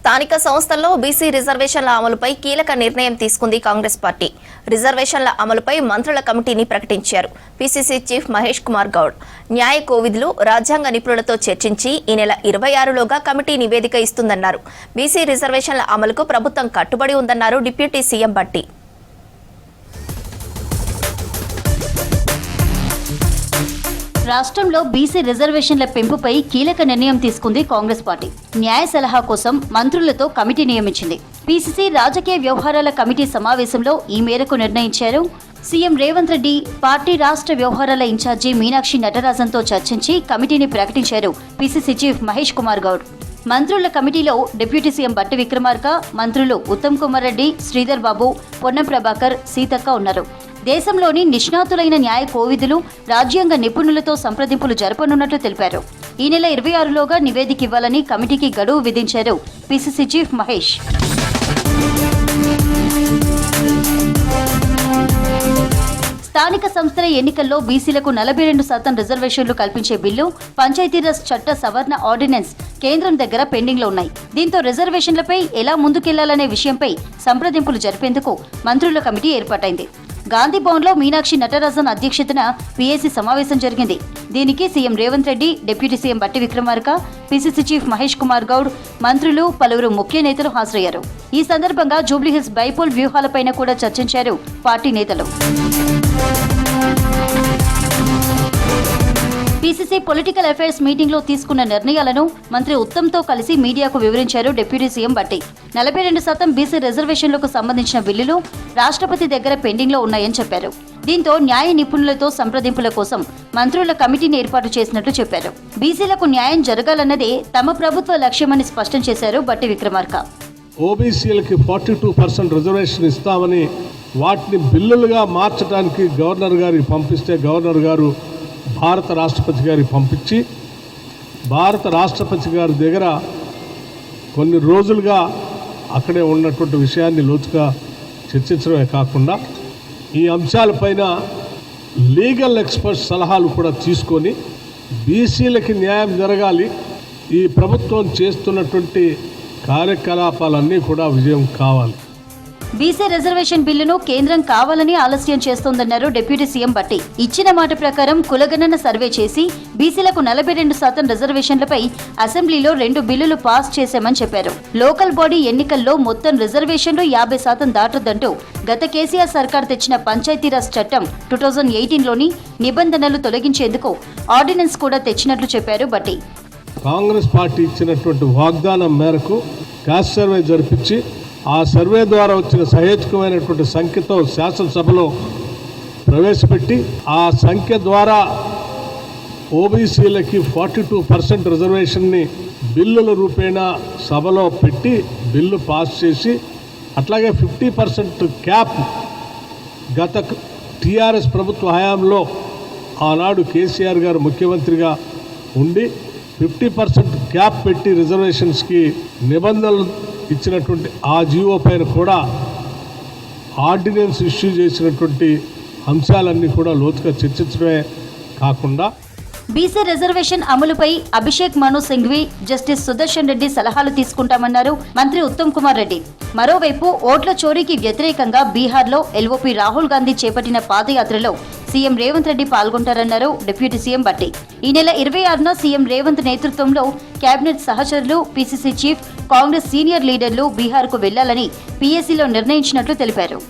స్థానిక సంస్థల్లో బీసీ రిజర్వేషన్ల అమలుపై కీలక నిర్ణయం తీసుకుంది కాంగ్రెస్ పార్టీ. రిజర్వేషన్ల అమలుపై మంత్రుల కమిటీని ప్రకటించారు పీసీసీ చీఫ్ మహేష్ కుమార్ గౌడ్. న్యాయ కోవిధులు, రాజ్యాంగ నిపుణులతో చర్చించి ఈ నెల 26లోగా కమిటీ నివేదిక ఇస్తుందన్నారు. బీసీ రిజర్వేషన్ల అమలుకు ప్రభుత్వం కట్టుబడి ఉందన్నారు డిప్యూటీ సీఎం భట్టి. రాష్ట్రంలో బీసీ రిజర్వేషన్ల పెంపుపై కీలక నిర్ణయం తీసుకుంది కాంగ్రెస్ పార్టీ. న్యాయ సలహా కోసం మంత్రులతో కమిటీ నియమించింది. పీసీసీ రాజకీయ వ్యవహారాల కమిటీ సమావేశంలో ఈ మేరకు నిర్ణయించారు. సీఎం రేవంత్ రెడ్డి పార్టీ రాష్ట్ర వ్యవహారాల ఇన్ఛార్జి మీనాక్షి నటరాజన్తో చర్చించి కమిటీని ప్రకటించారు పీసీసీ చీఫ్ మహేష్ కుమార్ గౌడ్. మంత్రుల కమిటీలో డిప్యూటీ సీఎం భట్టి విక్రమార్క, మంత్రులు ఉత్తమ్ కుమార్ రెడ్డి, శ్రీధర్ బాబు, పొన్నం ప్రభాకర్, సీతక్క ఉన్నారు. దేశంలోని నిష్ణాతులైన న్యాయ కోవిధులు, రాజ్యాంగ నిపుణులతో సంప్రదింపులు జరపనున్నట్లు తెలిపారు. ఈ నెల 26లోగా నివేదిక ఇవ్వాలని కమిటీకి గడువు విధించారు పీసీసీ చీఫ్ మహేష్. స్థానిక సంస్థల ఎన్నికల్లో బీసీలకు 42% రిజర్వేషన్లు కల్పించే బిల్లు, పంచాయతీరాజ్ చట్ట సవరణ ఆర్డినెన్స్ కేంద్రం దగ్గర పెండింగ్లో ఉన్నాయి. దీంతో రిజర్వేషన్లపై ఎలా ముందుకెళ్లాలనే విషయంపై సంప్రదింపులు జరిపేందుకు మంత్రుల కమిటీ ఏర్పాటైంది. గాంధీ భవన్లో మీనాక్షి నటరాజన్ అధ్యక్షతన పీఏసీ సమావేశం జరిగింది. దీనికి CM Revanth Reddy, deputy CM Bhatti Vikramarka, PCC chief Mahesh Kumar Goud, మంత్రులు, పలువురు ముఖ్య నేతలు హాజరయ్యారు. ఈ సందర్భంగా జూబ్లీహిల్స్ బైపోల్ వ్యూహాలపైన కూడా చర్చించారు పార్టీ నేతలు. పీసీసీ పొలిటికల్ అఫైర్స్ మీటింగ్ లో తీసుకున్న నిర్ణయాలను మంత్రి ఉత్తమ్తో కలిసి మీడియాకు వివరించారు డిప్యూటీ సీఎం భట్టి. 42% బీసీ రిజర్వేషన్లకు సంబంధించిన బిల్లులు రాష్ట్రపతి దగ్గర పెండింగ్ లో ఉన్నాయని చెప్పారు. దీంతో న్యాయ నిపుణులతో సంప్రదింపుల కోసం మంత్రుల కమిటీని ఏర్పాటు చేసినట్లు చెప్పారు. బీసీలకు న్యాయం జరగాలన్నదే తమ ప్రభుత్వ లక్ష్యమని స్పష్టం చేశారు భట్టి విక్రమార్క. ఓబీసీలకి 42% రిజర్వేషన్ ఇస్తామని వాటిని బిల్లులుగా మార్చడానికి గవర్నర్ గారికి పంపిస్తే గవర్నర్ గారు భారత రాష్ట్రపతి గారికి పంపించి భారత రాష్ట్రపతి గారి దగ్గర కొన్ని రోజులుగా అక్కడే ఉన్నటువంటి విషయాన్ని లోతుగా చర్చించడమే కాకుండా ఈ అంశాలపైన లీగల్ ఎక్స్పర్ట్స్ సలహాలు కూడా తీసుకొని బీసీలకి న్యాయం జరగాలి, ఈ ప్రభుత్వం చేస్తున్నటువంటి కార్యకలాపాలన్నీ కూడా విజయం కావాలి. బీసీ రిజర్వేషన్ బిల్లును కేంద్రం కావాలని ఆలస్యం చేస్తోందన్నారు డిప్యూటీ సీఎం భట్టి. ఇచ్చిన మాట ప్రకారం కులగణన సర్వే చేసి బీసీలకు 42% రిజర్వేషన్లపై అసెంబ్లీలో 2 బిల్లులు పాస్ చేశామని చెప్పారు. లోకల్ బాడీ ఎన్నికల్లో మొత్తం రిజర్వేషన్లు 50% దాటొద్దంటూ గత కేసీఆర్ సర్కార్ తెచ్చిన పంచాయతీరాజ్ చట్టం 2018లోని నిబంధనలు తొలగించేందుకు ఆర్డినెన్స్ కూడా తెచ్చినట్లు చెప్పారు భట్టి. కాంగ్రెస్ పార్టీ ఇచ్చినటువంటి వాగ్దానం మేరకు కాస్ట్ సర్వే జరిపించి ఆ సర్వే ద్వారా వచ్చిన సహేతుకమైనటువంటి సంఖ్యతో శాసనసభలో ప్రవేశపెట్టి ఆ సంఖ్య ద్వారా ఓబీసీలకి 42% రిజర్వేషన్ని బిల్లుల రూపేణా సభలో పెట్టి బిల్లు పాస్ చేసి అట్లాగే 50% క్యాప్ గత టీఆర్ఎస్ ప్రభుత్వ హయాంలో ఆనాడు కేసీఆర్ గారు ముఖ్యమంత్రిగా ఉండి 50% క్యాప్ పెట్టి రిజర్వేషన్స్కి నిబంధనలు ఇచ్చినటువంటి ఆ జీవో పైన కూడా ఆర్డినెన్స్ ఇష్యూ చేసినటువంటి అంశాలన్నీ కూడా లోతుగా చర్చించడమే కాకుండా బీసీ రిజర్వేషన్ అమలుపై అభిషేక్ మను సింఘ్వి, జస్టిస్ సుదర్శన్ రెడ్డి సలహాలు తీసుకుంటామన్నారు మంత్రి ఉత్తమ్ కుమార్ రెడ్డి. మరోవైపు ఓట్ల చోరీకి వ్యతిరేకంగా బీహార్లో ఎల్ఓపీ రాహుల్ గాంధీ చేపట్టిన పాదయాత్రలో సీఎం రేవంత్ రెడ్డి పాల్గొంటారన్నారు డిప్యూటీ సీఎం భట్టి. ఈ నెల 26న సీఎం రేవంత్ నేతృత్వంలో కేబినెట్ సహచరులు, పీసీసీ చీఫ్, కాంగ్రెస్ సీనియర్ లీడర్లు బీహార్కు వెళ్లాలని పీఏసీలో నిర్ణయించినట్లు తెలిపారు.